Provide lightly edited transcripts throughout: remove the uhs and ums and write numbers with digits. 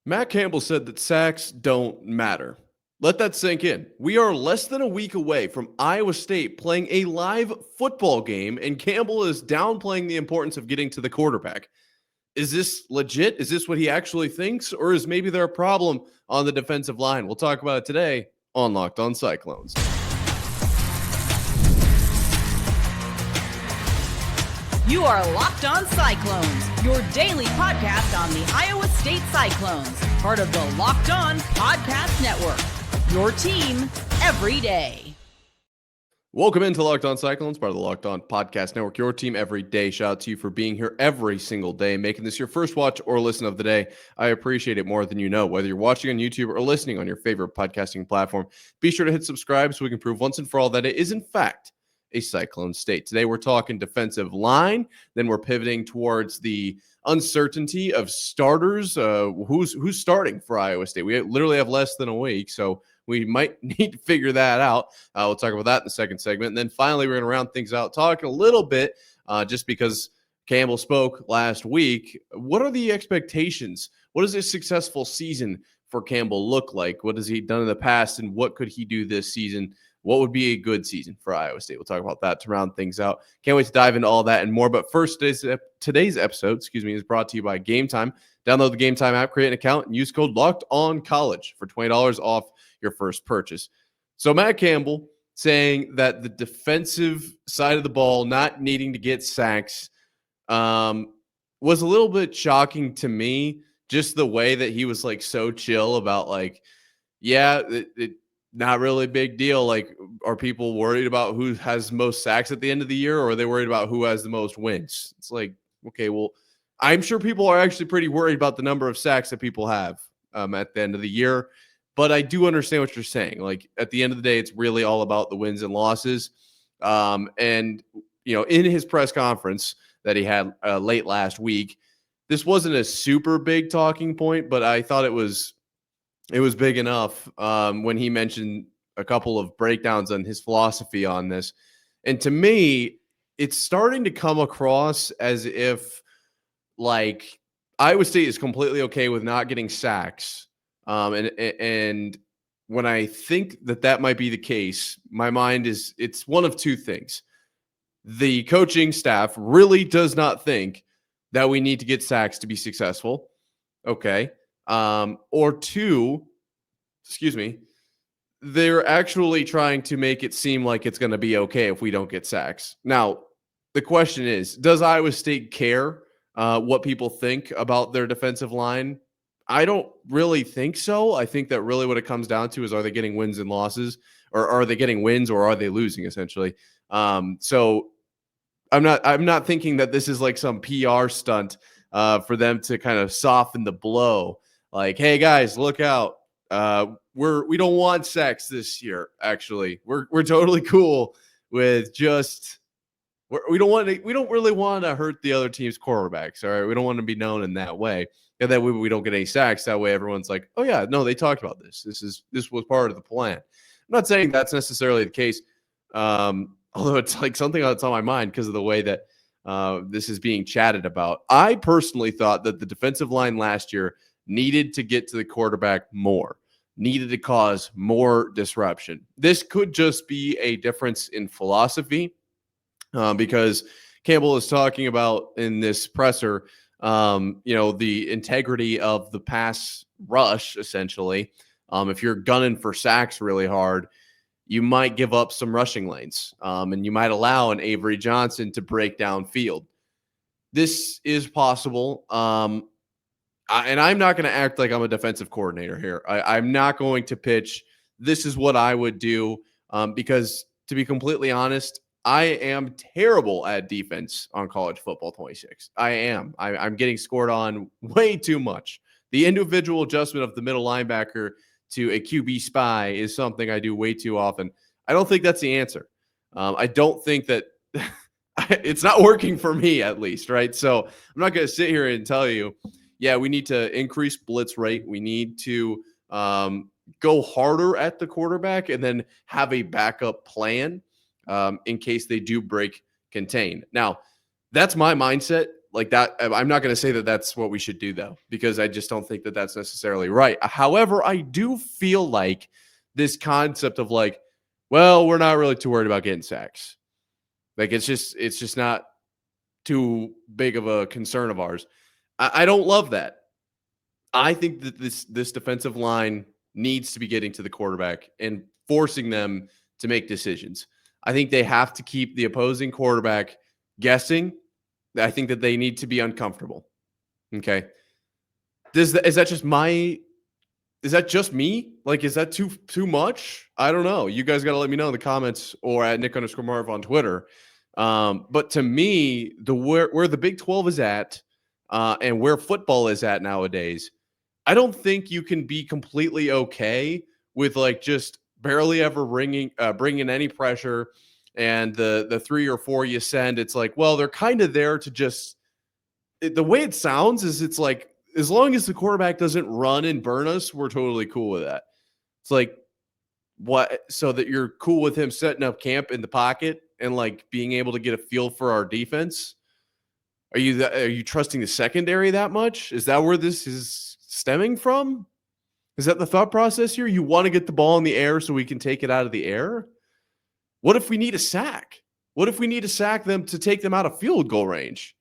Matt Campbell said that sacks don't matter. Let that sink in. We are less than a week away from Iowa State playing a live football game, and Campbell is downplaying the importance of getting to the quarterback. Is this legit? Is this what he actually thinks? Or is maybe there a problem on the defensive line? We'll talk about it today on Locked On Cyclones. You are Locked On Cyclones, your daily podcast on the Iowa State Cyclones, part of the Locked On Podcast Network, your team every day. Welcome into Locked On Cyclones, part of the Locked On Podcast Network, your team every day. Shout out to you for being here every single day, making this your first watch or listen of the day. I appreciate it more than you know. Whether you're watching on YouTube or listening on your favorite podcasting platform, be sure to hit subscribe so we can prove once and for all that it is, in fact, a Cyclone state. Today we're talking defensive line, then we're pivoting towards the uncertainty of starters. Who's starting for Iowa State? We literally have less than a week, so we might need to figure that out. We'll talk about that in the second segment. And then finally, we're going to round things out, talking a little bit, just because Campbell spoke last week. What are the expectations? What does a successful season for Campbell look like? What has he done in the past, and what could he do this season? What would be a good season for Iowa State? We'll talk about that to round things out. Can't wait to dive into all that and more. But first, today's episode, is brought to you by Game Time. Download the Game Time app, create an account, and use code LOCKEDONCollege for $20 off your first purchase. So Matt Campbell saying that the defensive side of the ball not needing to get sacks was a little bit shocking to me. Just the way that he was like so chill about not really a big deal. Like, are people worried about who has most sacks at the end of the year, or are they worried about who has the most wins? It's like, okay, well, I'm sure people are actually pretty worried about the number of sacks that people have at the end of the year. But I do understand what you're saying. Like, at the end of the day, it's really all about the wins and losses. And, in his press conference that he had late last week, this wasn't a super big talking point, but I thought it was big enough when he mentioned a couple of breakdowns on his philosophy on this. And to me, it's starting to come across as if, like, Iowa State is completely okay with not getting sacks. And when I think that might be the case, my mind it's one of two things. The coaching staff really does not think that we need to get sacks to be successful. Okay. Or two, they're actually trying to make it seem like it's going to be okay if we don't get sacks. Now, the question is, does Iowa State care what people think about their defensive line? I don't really think so. I think that really what it comes down to is, are they getting wins and losses, or are they getting wins, or are they losing, essentially? So I'm not thinking that this is like some PR stunt for them to kind of soften the blow. Like, hey guys, look out. We don't want sacks this year. Actually, we're totally cool with just we don't really want to hurt the other team's quarterbacks. All right, we don't want to be known in that way. And that way we don't get any sacks. That way everyone's like, oh yeah, no, they talked about this. This was part of the plan. I'm not saying that's necessarily the case. Although it's like something that's on my mind because of the way that this is being chatted about. I personally thought that the defensive line last year needed to get to the quarterback more, needed to cause more disruption. This could just be a difference in philosophy because Campbell is talking about in this presser, the integrity of the pass rush, essentially. If you're gunning for sacks really hard, you might give up some rushing lanes, and you might allow an Avery Johnson to break down field. This is possible. And I'm not going to act like I'm a defensive coordinator here. I'm not going to pitch, this is what I would do, because to be completely honest, I am terrible at defense on college football 26. I am. I'm getting scored on way too much. The individual adjustment of the middle linebacker to a QB spy is something I do way too often. I don't think that's the answer. I don't think that it's not working for me, at least, right? So I'm not going to sit here and tell you, yeah, we need to increase blitz rate. We need to go harder at the quarterback and then have a backup plan in case they do break contain. Now, that's my mindset. Like that, I'm not going to say that that's what we should do though, because I just don't think that that's necessarily right. However, I do feel like this concept of like, well, we're not really too worried about getting sacks. Like it's just not too big of a concern of ours. I don't love that. I think that this defensive line needs to be getting to the quarterback and forcing them to make decisions. I think they have to keep the opposing quarterback guessing. I think that they need to be uncomfortable. Okay. Is that just me? Like, is that too much? I don't know. You guys got to let me know in the comments or at Nick_Marv on Twitter. But to me, where the Big 12 is at, and where football is at nowadays, I don't think you can be completely okay with like just barely ever bringing any pressure, and the 3 or 4 you send. It's like, well, they're kind of there to just. The way it sounds is it's like, as long as the quarterback doesn't run and burn us, we're totally cool with that. It's like, what? So that you're cool with him setting up camp in the pocket and like being able to get a feel for our defense? Are you trusting the secondary that much? Is that where this is stemming from? Is that the thought process here? You want to get the ball in the air so we can take it out of the air? What if we need a sack? What if we need to sack them to take them out of field goal range?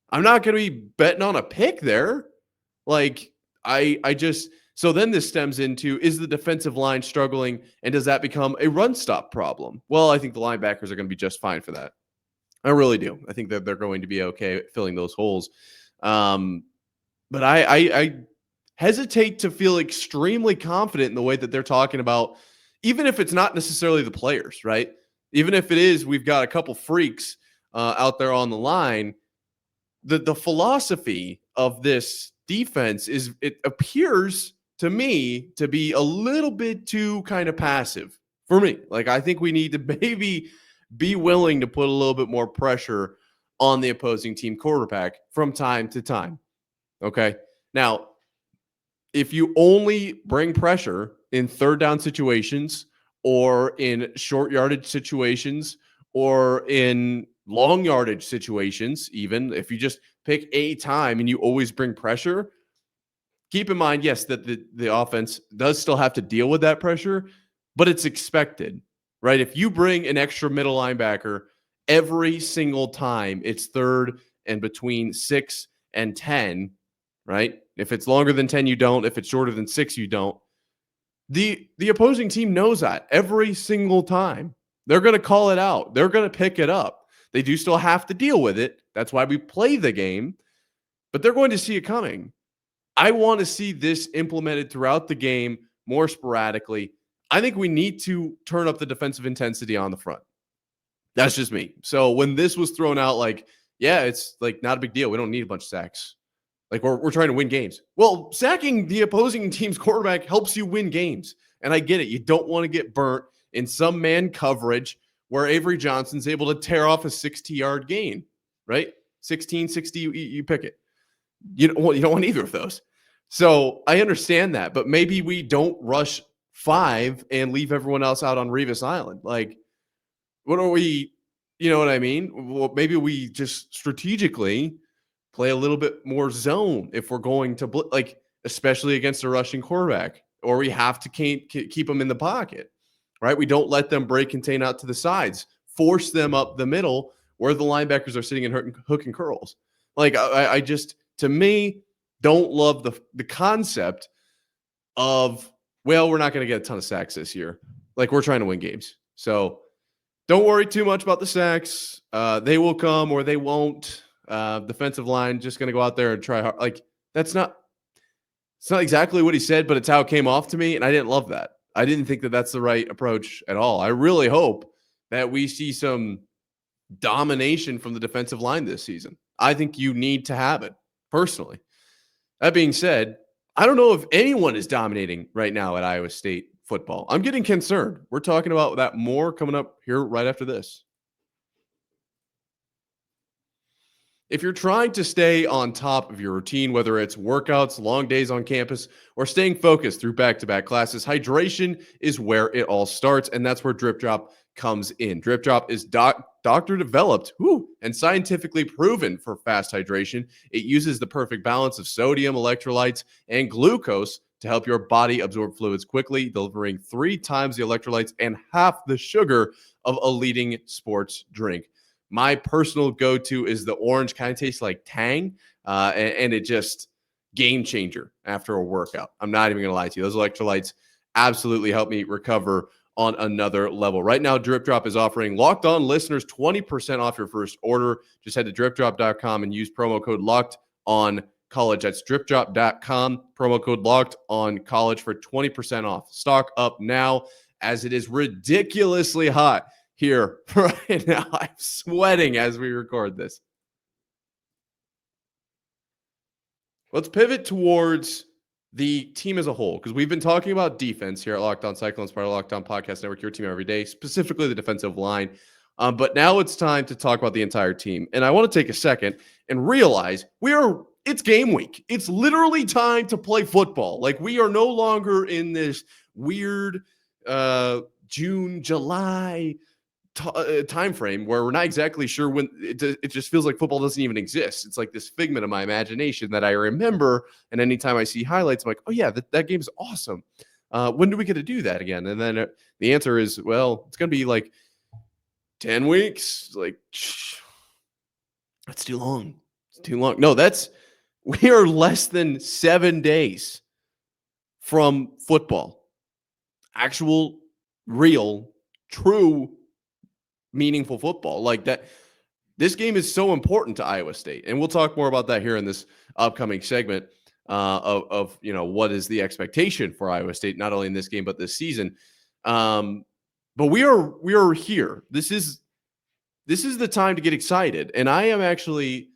I'm not going to be betting on a pick there. Like, so then this stems into, is the defensive line struggling, and does that become a run stop problem? Well, I think the linebackers are going to be just fine for that. I really do. I think that they're going to be okay at filling those holes. But I hesitate to feel extremely confident in the way that they're talking about, even if it's not necessarily the players, right? Even if it is, we've got a couple freaks out there on the line. The philosophy of this defense is, it appears to me to be a little bit too kind of passive for me. Like, I think we need to maybe be willing to put a little bit more pressure on the opposing team quarterback from time to time. Okay. Now, if you only bring pressure in third down situations or in short yardage situations or in long yardage situations, even if you just pick a time and you always bring pressure, keep in mind, yes, that the offense does still have to deal with that pressure, but it's expected, right? If you bring an extra middle linebacker every single time it's third and between 6 and 10, right? If it's longer than 10, you don't. If it's shorter than 6, you don't. The opposing team knows that every single time. They're going to call it out. They're going to pick it up. They do still have to deal with it. That's why we play the game, but they're going to see it coming. I want to see this implemented throughout the game more sporadically. I think we need to turn up the defensive intensity on the front. That's just me. So when this was thrown out, like, yeah, it's like not a big deal. We don't need a bunch of sacks. Like, we're trying to win games. Well, sacking the opposing team's quarterback helps you win games. And I get it. You don't want to get burnt in some man coverage where Avery Johnson's able to tear off a 60-yard gain, right? 16, 60, you pick it. You don't want either of those. So I understand that, but maybe we don't rush 5 and leave everyone else out on Revis Island. Like, what are we, you know what I mean? Well, maybe we just strategically play a little bit more zone if we're going to, like, especially against a rushing quarterback, or we have to keep them in the pocket, right? We don't let them break contain out to the sides, force them up the middle where the linebackers are sitting in hook and curls. Like, I just, to me, don't love the concept of, well, we're not going to get a ton of sacks this year. Like, we're trying to win games. So don't worry too much about the sacks. They will come or they won't. Defensive line just going to go out there and try hard. Like, it's not exactly what he said, but it's how it came off to me. And I didn't love that. I didn't think that that's the right approach at all. I really hope that we see some domination from the defensive line this season. I think you need to have it, personally. That being said, I don't know if anyone is dominating right now at Iowa State football. I'm getting concerned. We're talking about that more coming up here right after this. If you're trying to stay on top of your routine, whether it's workouts, long days on campus, or staying focused through back-to-back classes, hydration is where it all starts, and that's where Drip Drop comes in. Drip Drop is doctor developed and scientifically proven for fast hydration. It uses the perfect balance of sodium, electrolytes, and glucose to help your body absorb fluids quickly, delivering 3 times the electrolytes and half the sugar of a leading sports drink. My personal go-to is the orange, kind of tastes like Tang, and it just game changer after a workout. I'm not even going to lie to you. Those electrolytes absolutely help me recover on another level. Right now, Drip Drop is offering Locked On listeners 20% off your first order. Just head to dripdrop.com and use promo code Locked On College. That's dripdrop.com, promo code Locked On College for 20% off. Stock up now as it is ridiculously hot here right now. I'm sweating as we record this. Let's pivot towards the team as a whole, because we've been talking about defense here at Locked On Cyclones, part of Locked On Podcast Network, your team every day, specifically the defensive line. But now it's time to talk about the entire team. And I want to take a second and realize it's game week. It's literally time to play football. Like, we are no longer in this weird June, July time frame where we're not exactly sure when. It just feels like football doesn't even exist. It's like this figment of my imagination that I remember, and anytime I see highlights, I'm like, oh yeah, that game's awesome. When do we get to do that again? And then the answer is, well, it's gonna be like 10 weeks. Like, that's too long. It's too long. No, we are less than 7 days from football. Actual, real, true, meaningful football. Like that. This game is so important to Iowa State, and we'll talk more about that here in this upcoming segment of what is the expectation for Iowa State, not only in this game but this season. But we are here. This is the time to get excited, and I am actually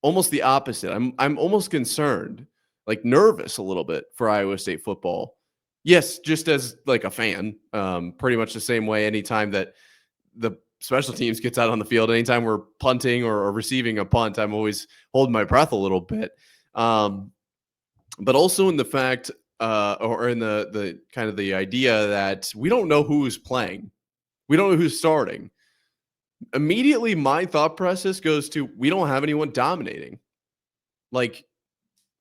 almost the opposite. I'm almost concerned, like nervous a little bit for Iowa State football. Yes, just as like a fan, pretty much the same way. Anytime that the special teams gets out on the field, anytime we're punting or receiving a punt, I'm always holding my breath a little bit. But also in the fact, or in the kind of the idea that we don't know who's playing. We don't know who's starting. Immediately, my thought process goes to, we don't have anyone dominating. Like,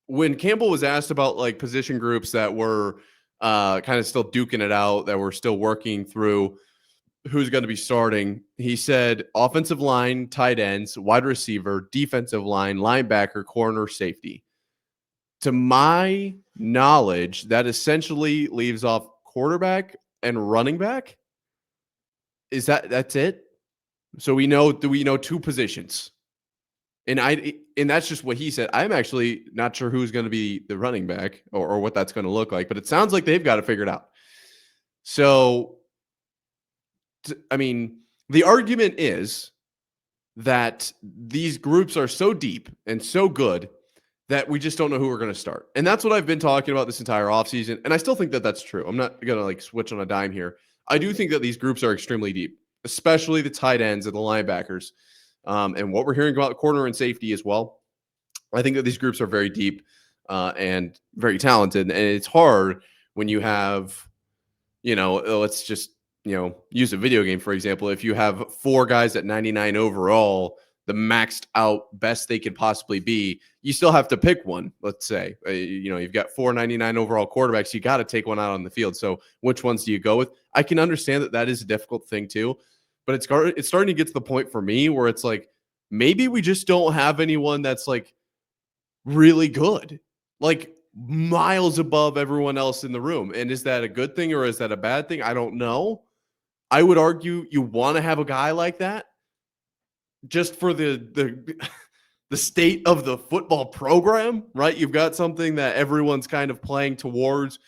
when Campbell was asked about like position groups that were kind of still duking it out, that were still working through who's going to be starting, he said offensive line, tight ends, wide receiver, defensive line, linebacker, corner, safety. To my knowledge, that essentially leaves off quarterback and running back. That's it? So we know 2 positions. And that's just what he said. I'm actually not sure who's going to be the running back or what that's going to look like, but it sounds like they've got it figured out. So I mean, the argument is that these groups are so deep and so good that we just don't know who we're going to start. And that's what I've been talking about this entire offseason. And I still think that that's true. I'm not going to like switch on a dime here. I do think that these groups are extremely deep, especially the tight ends and the linebackers. And what we're hearing about corner and safety as well. I think that these groups are very deep and very talented. And it's hard when you have, let's just, use a video game, for example. If you have 4 guys at 99 overall, the maxed out best they could possibly be, you still have to pick one. Let's say, you've got 4 99 overall quarterbacks. You got to take one out on the field. So which ones do you go with? I can understand that is a difficult thing too, but it's starting to get to the point for me where it's like, maybe we just don't have anyone that's like really good, like miles above everyone else in the room. And is that a good thing or is that a bad thing? I don't know. I would argue you want to have a guy like that just for the state of the football program, right? You've got something that everyone's kind of playing towards,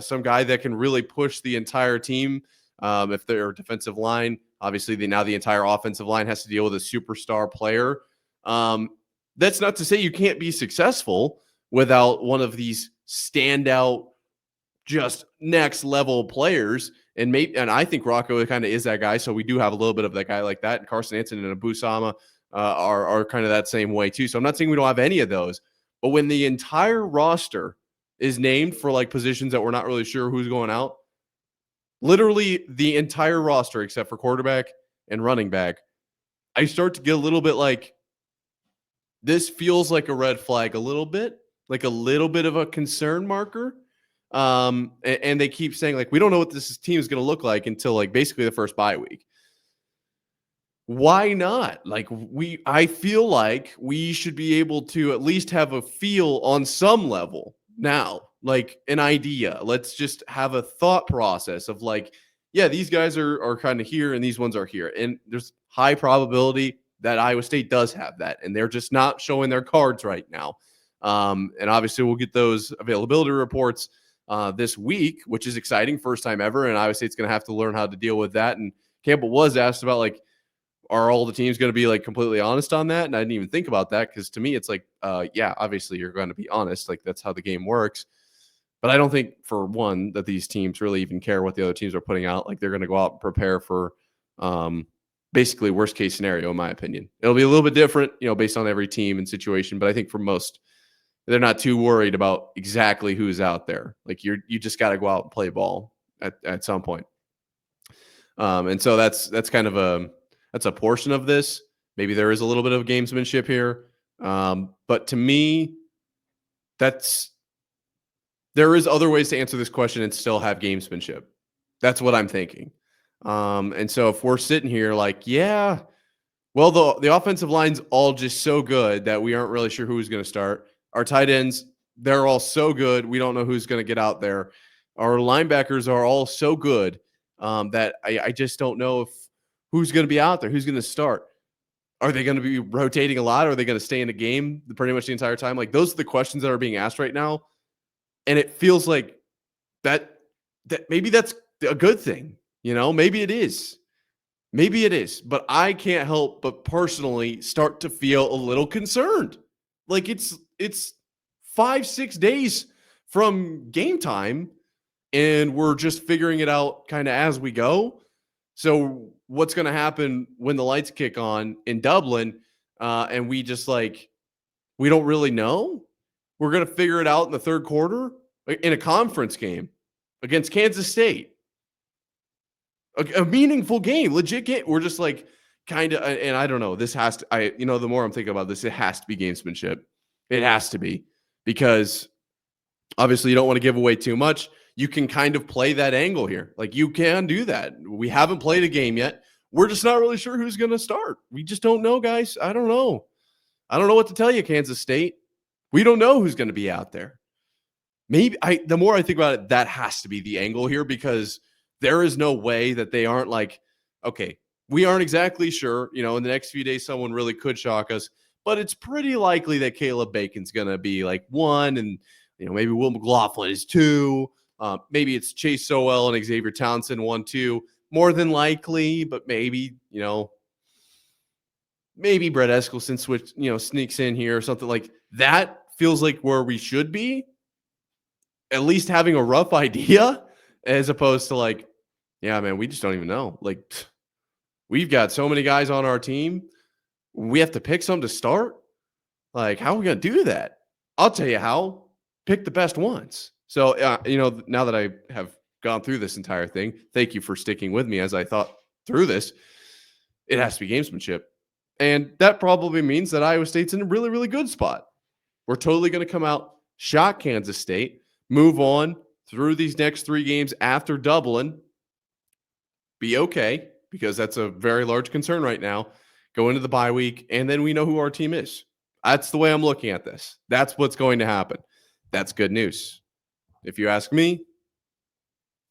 some guy that can really push the entire team. If they're defensive line, obviously now the entire offensive line has to deal with a superstar player. That's not to say you can't be successful without one of these standout, just next level players. And I think Rocco kind of is that guy. So we do have a little bit of that guy like that. And Carson Anson and Abu Sama are kind of that same way too. So I'm not saying we don't have any of those, but when the entire roster is named for like positions that we're not really sure who's going out, literally the entire roster except for quarterback and running back, I start to get a little bit like, this feels like a red flag a little bit, like a little bit of a concern marker. And they keep saying, like, we don't know what this team is going to look like until like basically the first bye week. Why not? Like, I feel like we should be able to at least have a feel on some level now, like an idea. Let's just have a thought process of like, yeah, these guys are kind of here and these ones are here. And there's high probability that Iowa State does have that, and they're just not showing their cards right now. And obviously we'll get those availability reports this week, which is exciting. First time ever. And Iowa State's going to have to learn how to deal with that. And Campbell was asked about, like, are all the teams going to be like completely honest on that? And I didn't even think about that, because to me, it's like, yeah, obviously you're going to be honest. Like, that's how the game works. But I don't think, for one, that these teams really even care what the other teams are putting out. Like, they're going to go out and prepare for basically worst case scenario, in my opinion. It'll be a little bit different, based on every team and situation. But I think for most, they're not too worried about exactly who's out there. Like, you just got to go out and play ball at some point. And so that's kind of that's a portion of this. Maybe there is a little bit of gamesmanship here. But to me, there is other ways to answer this question and still have gamesmanship. That's what I'm thinking. And so if we're sitting here like, yeah, well, the offensive line's all just so good that we aren't really sure who's going to start. Our tight ends, they're all so good, we don't know who's going to get out there. Our linebackers are all so good that I just don't know who's going to be out there, who's going to start. Are they going to be rotating a lot? Or are they going to stay in the game pretty much the entire time? Like, those are the questions that are being asked right now. And it feels like that maybe that's a good thing. Maybe it is. Maybe it is. But I can't help but personally start to feel a little concerned. Like, it's 5-6 days from game time, and we're just figuring it out kind of as we go. So what's going to happen when the lights kick on in Dublin, and we just we don't really know? We're going to figure it out in the third quarter in a conference game against Kansas State. A meaningful game, legit game. We're just kind of, and I don't know, this has to, the more I'm thinking about this, it has to be gamesmanship. It has to be, because obviously you don't want to give away too much. You can kind of play that angle here. Like, you can do that. We haven't played a game yet. We're just not really sure who's going to start. We just don't know, guys. I don't know. I don't know what to tell you, Kansas State. We don't know who's going to be out there. Maybe the more I think about it, that has to be the angle here, because there is no way that they aren't like, okay, we aren't exactly sure. In the next few days, someone really could shock us, but it's pretty likely that Caleb Bacon's going to be like 1, and maybe Will McLaughlin is 2. Maybe it's Chase Sowell and Xavier Townsend 1, 2. More than likely, but maybe maybe Brett Eskelson sneaks in here or something like that. Feels like where we should be, at least having a rough idea, as opposed to yeah, man, we just don't even know. We've got so many guys on our team. We have to pick some to start. How are we going to do that? I'll tell you how. Pick the best ones. So, now that I have gone through this entire thing, thank you for sticking with me as I thought through this. It has to be gamesmanship. And that probably means that Iowa State's in a really, really good spot. We're totally going to come out, shock Kansas State, move on through these next 3 games after Dublin, be okay, because that's a very large concern right now, go into the bye week, and then we know who our team is. That's the way I'm looking at this. That's what's going to happen. That's good news. If you ask me,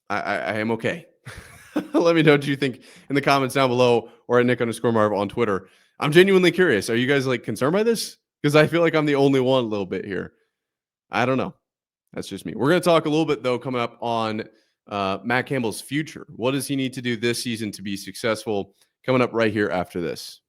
I am okay. Let me know what you think in the comments down below, or at Nick_Marv on Twitter. I'm genuinely curious. Are you guys concerned by this? Because I feel like I'm the only one a little bit here. I don't know. That's just me. We're going to talk a little bit, though, coming up on Matt Campbell's future. What does he need to do this season to be successful? Coming up right here after this.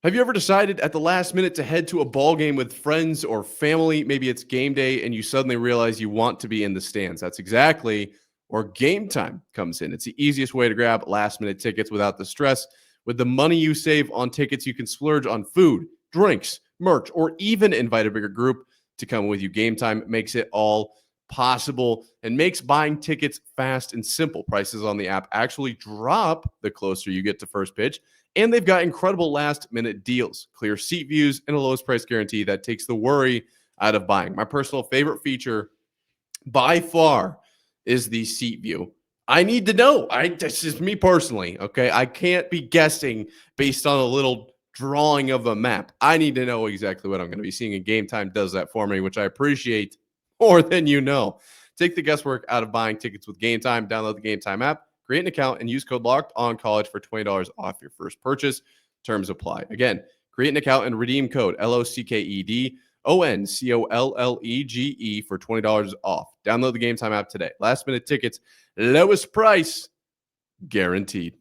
Have you ever decided at the last minute to head to a ball game with friends or family? Maybe it's game day and you suddenly realize you want to be in the stands. That's exactly where Game Time comes in. It's the easiest way to grab last-minute tickets without the stress. With the money you save on tickets, you can splurge on food, drinks, merch, or even invite a bigger group to come with you. Game Time makes it all possible and makes buying tickets fast and simple. Prices on the app actually drop the closer you get to first pitch, and they've got incredible last-minute deals, clear seat views, and a lowest price guarantee that takes the worry out of buying. My personal favorite feature by far is the seat view. I need to know. This is me personally, okay? I can't be guessing based on a little drawing of a map. I need to know exactly what I'm going to be seeing, and Game Time does that for me, which I appreciate more than you know. Take the guesswork out of buying tickets with Game Time. Download the Game Time app, create an account, and use code LOCKEDONCollege for $20 off your first purchase. Terms apply. Again, create an account and redeem code LOCKEDONCOLLEGE for $20 off. Download the Game Time app today. Last minute tickets, lowest price guaranteed.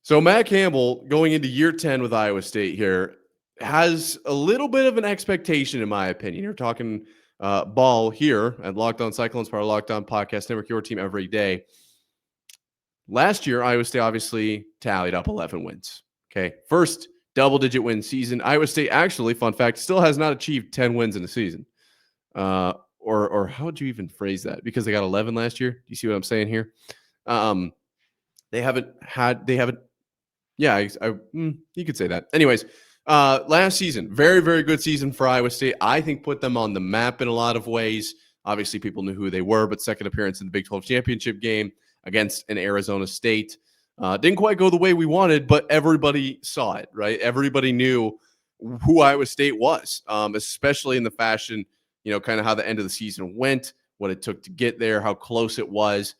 So Matt Campbell, going into year 10 with Iowa State here, has a little bit of an expectation, in my opinion. You're talking ball here at Locked On Cyclones, part of Locked On Podcast Network, your team every day. Last year, Iowa State obviously tallied up 11 wins. Okay, first double-digit win season. Iowa State actually, fun fact, still has not achieved 10 wins in a season. Or how would you even phrase that? Because they got 11 last year. Do you see what I'm saying here? Yeah, you could say that. Anyways, last season, very, very good season for Iowa State. I think put them on the map in a lot of ways. Obviously, people knew who they were, but second appearance in the Big 12 championship game against an Arizona State. Didn't quite go the way we wanted, but everybody saw it, right? Everybody knew who Iowa State was, especially in the fashion, kind of how the end of the season went, what it took to get there, how close it was,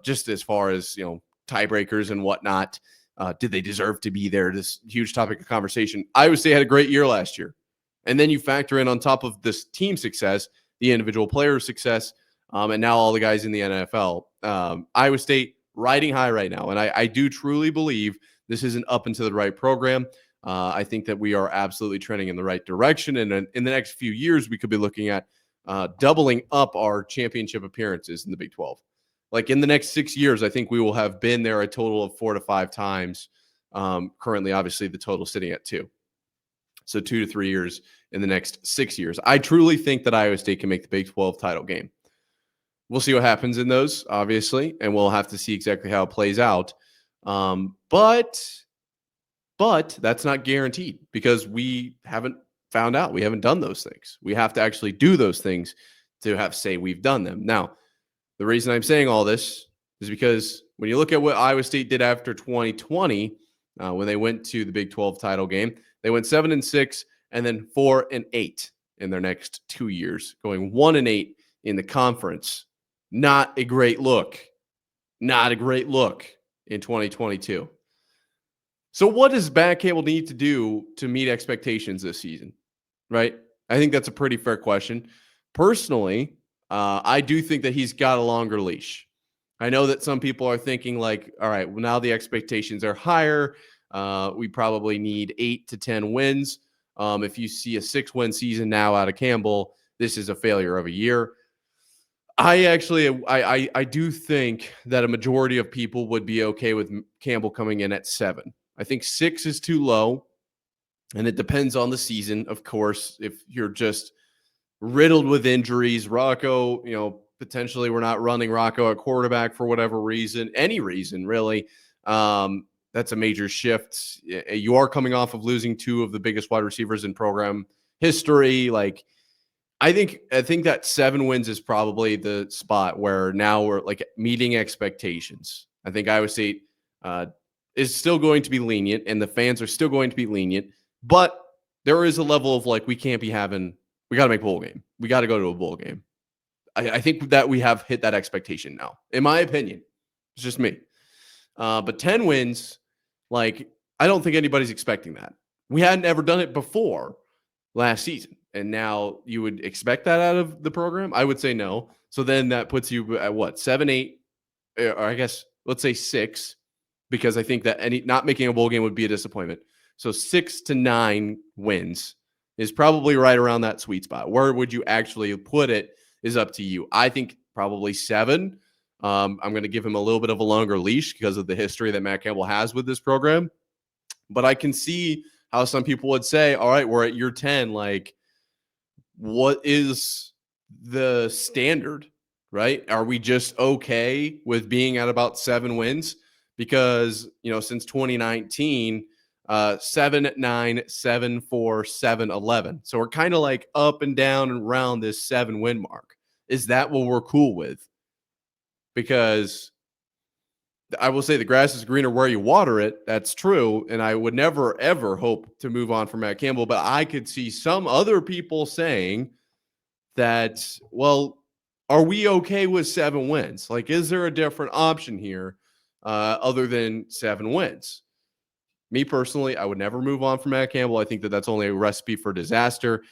just as far as, tiebreakers and whatnot. Did they deserve to be there? This huge topic of conversation. Iowa State had a great year last year. And then you factor in on top of this team success, the individual player success, and now all the guys in the NFL. Iowa State riding high right now. And I do truly believe this is an up and to the right program. I think that we are absolutely trending in the right direction. And in the next few years, we could be looking at doubling up our championship appearances in the Big 12. Like in the next 6 years, I think we will have been there a total of 4 to 5 times. Currently, obviously, the total sitting at 2. So 2 to 3 years in the next 6 years. I truly think that Iowa State can make the Big 12 title game. We'll see what happens in those, obviously, and we'll have to see exactly how it plays out. But that's not guaranteed because we haven't found out. We haven't done those things. We have to actually do those things to have say we've done them. Now, the reason I'm saying all this is because when you look at what Iowa State did after 2020, when they went to the Big 12 title game, they went 7-6 and then 4-8 in their next 2 years, going 1-8 in the conference. Not a great look. Not a great look in 2022. So what does Matt Campbell need to do to meet expectations this season? Right? I think that's a pretty fair question. Personally, I do think that he's got a longer leash. I know that some people are thinking like, all right, well, now the expectations are higher. We probably need 8 to 10 wins. If you see a 6-win season now out of Campbell, this is a failure of a year. I do think that a majority of people would be okay with Campbell coming in at 7. I think 6 is too low, and it depends on the season, of course. If you're just riddled with injuries, Rocco, potentially we're not running Rocco at quarterback for whatever reason, any reason really. That's a major shift. You are coming off of losing 2 of the biggest wide receivers in program history. Like, I think that 7 wins is probably the spot where now we're like meeting expectations. I think Iowa State is still going to be lenient, and the fans are still going to be lenient, but there is a level of like, we got to make bowl game. We got to go to a bowl game. I think that we have hit that expectation now, in my opinion. It's just me. But 10 wins, like, I don't think anybody's expecting that. We hadn't ever done it before last season. And now you would expect that out of the program? I would say no. So then that puts you at what? 7, 8, or I guess let's say 6, because I think that not making a bowl game would be a disappointment. So 6 to 9 wins is probably right around that sweet spot. Where would you actually put it is up to you. I think probably 7. I'm going to give him a little bit of a longer leash because of the history that Matt Campbell has with this program. But I can see how some people would say, all right, we're at year 10. Like, what is the standard, right? Are we just okay with being at about 7 wins? Because, since 2019, 7-9, 7-4, 7-11. So we're kind of like up and down and around this 7-win mark. Is that what we're cool with? Because I will say the grass is greener where you water it. That's true. And I would never, ever hope to move on from Matt Campbell. But I could see some other people saying that, well, are we okay with 7 wins? Like, is there a different option here other than 7 wins? Me personally, I would never move on from Matt Campbell. I think that that's only a recipe for disaster.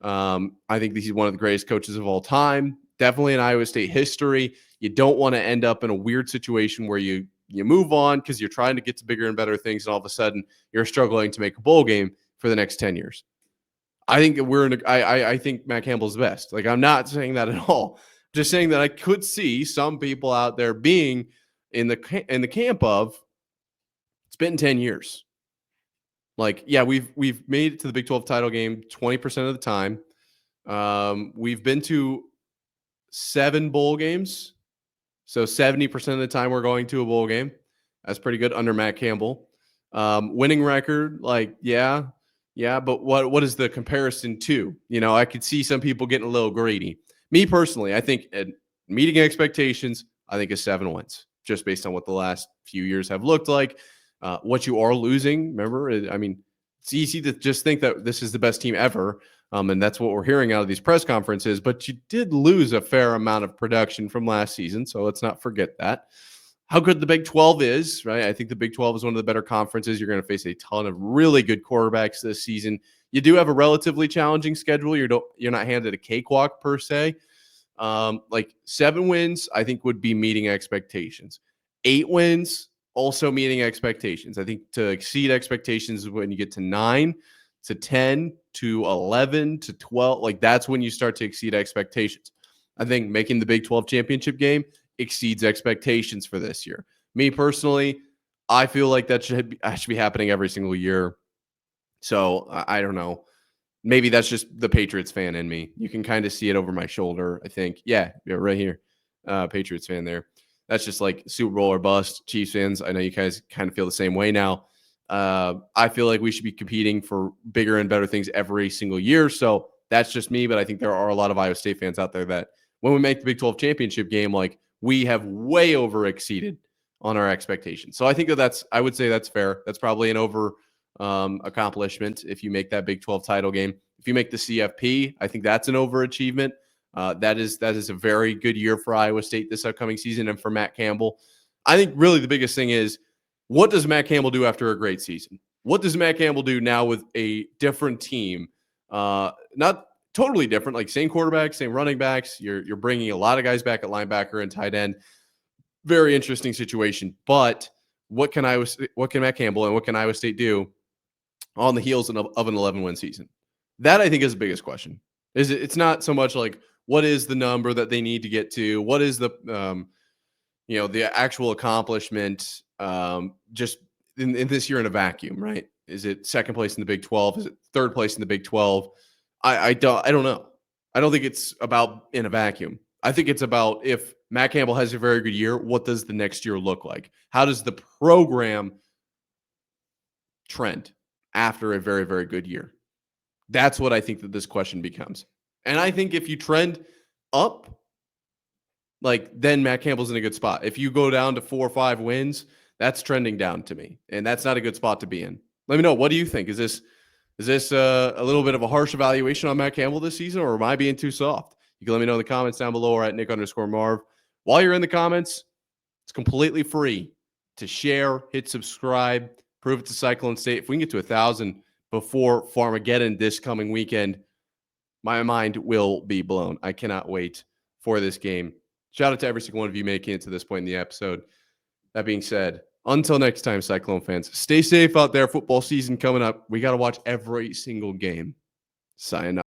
I think he's one of the greatest coaches of all time. Definitely in Iowa State history. You don't want to end up in a weird situation where you move on because you're trying to get to bigger and better things, and all of a sudden you're struggling to make a bowl game for the next 10 years. I think I think Matt Campbell's the best. Like, I'm not saying that at all. Just saying that I could see some people out there being in the camp of, it's been 10 years. Like, yeah, we've made it to the Big 12 title game 20% of the time. We've been to 7 bowl games. So 70% of the time we're going to a bowl game. That's pretty good under Matt Campbell. Winning record, like, yeah, but what is the comparison to? I could see some people getting a little greedy. Me personally, I think meeting expectations, I think is 7 wins, just based on what the last few years have looked like. What you are losing, remember, it's easy to just think that this is the best team ever. And that's what we're hearing out of these press conferences. But you did lose a fair amount of production from last season, so let's not forget that. How good the Big 12 is, right? I think the Big 12 is one of the better conferences. You're going to face a ton of really good quarterbacks this season. You do have a relatively challenging schedule. You're not handed a cakewalk per se. Like 7 wins, I think would be meeting expectations. 8 wins, also meeting expectations. I think to exceed expectations is when you get to 9 to 10 to 11 to 12. Like, that's when you start to exceed expectations. I think making the Big 12 championship game exceeds expectations for this year. Me personally, I feel like that should be happening every single year. So I don't know. Maybe that's just the Patriots fan in me. You can kind of see it over my shoulder, I think. Yeah, right here. Patriots fan there. That's just like Super Bowl or bust. Chiefs fans, I know you guys kind of feel the same way now. I feel like we should be competing for bigger and better things every single year. So that's just me, but I think there are a lot of Iowa State fans out there that when we make the Big 12 championship game, like, we have way over exceeded on our expectations. So I think I would say that's fair. That's probably an over accomplishment if you make that Big 12 title game. If you make the CFP, I think that's an overachievement. That is a very good year for Iowa State this upcoming season and for Matt Campbell. I think really the biggest thing is, what does Matt Campbell do after a great season? What does Matt Campbell do now with a different team? Not totally different, like same quarterback, same running backs. You're bringing a lot of guys back at linebacker and tight end. Very interesting situation. But what can Matt Campbell and what can Iowa State do on the heels of an 11-win season? That, I think, is the biggest question. It's not so much like, what is the number that they need to get to? What is the the actual accomplishment just in this year in a vacuum, right? Is it second place in the Big 12? Is it third place in the Big 12? I don't know. I don't think it's about in a vacuum. I think it's about, if Matt Campbell has a very good year, what does the next year look like? How does the program trend after a very, very good year? That's what I think that this question becomes. And I think if you trend up, like, then Matt Campbell's in a good spot. If you go down to 4 or 5 wins, that's trending down to me. And that's not a good spot to be in. Let me know. What do you think? Is this a little bit of a harsh evaluation on Matt Campbell this season, or am I being too soft? You can let me know in the comments down below or at Nick_Marv. While you're in the comments, it's completely free to share, hit subscribe, prove it to Cyclone State. If we can get to 1,000 before Farmageddon this coming weekend, my mind will be blown. I cannot wait for this game. Shout out to every single one of you making it to this point in the episode. That being said, until next time, Cyclone fans, stay safe out there. Football season coming up. We got to watch every single game. Sayonara.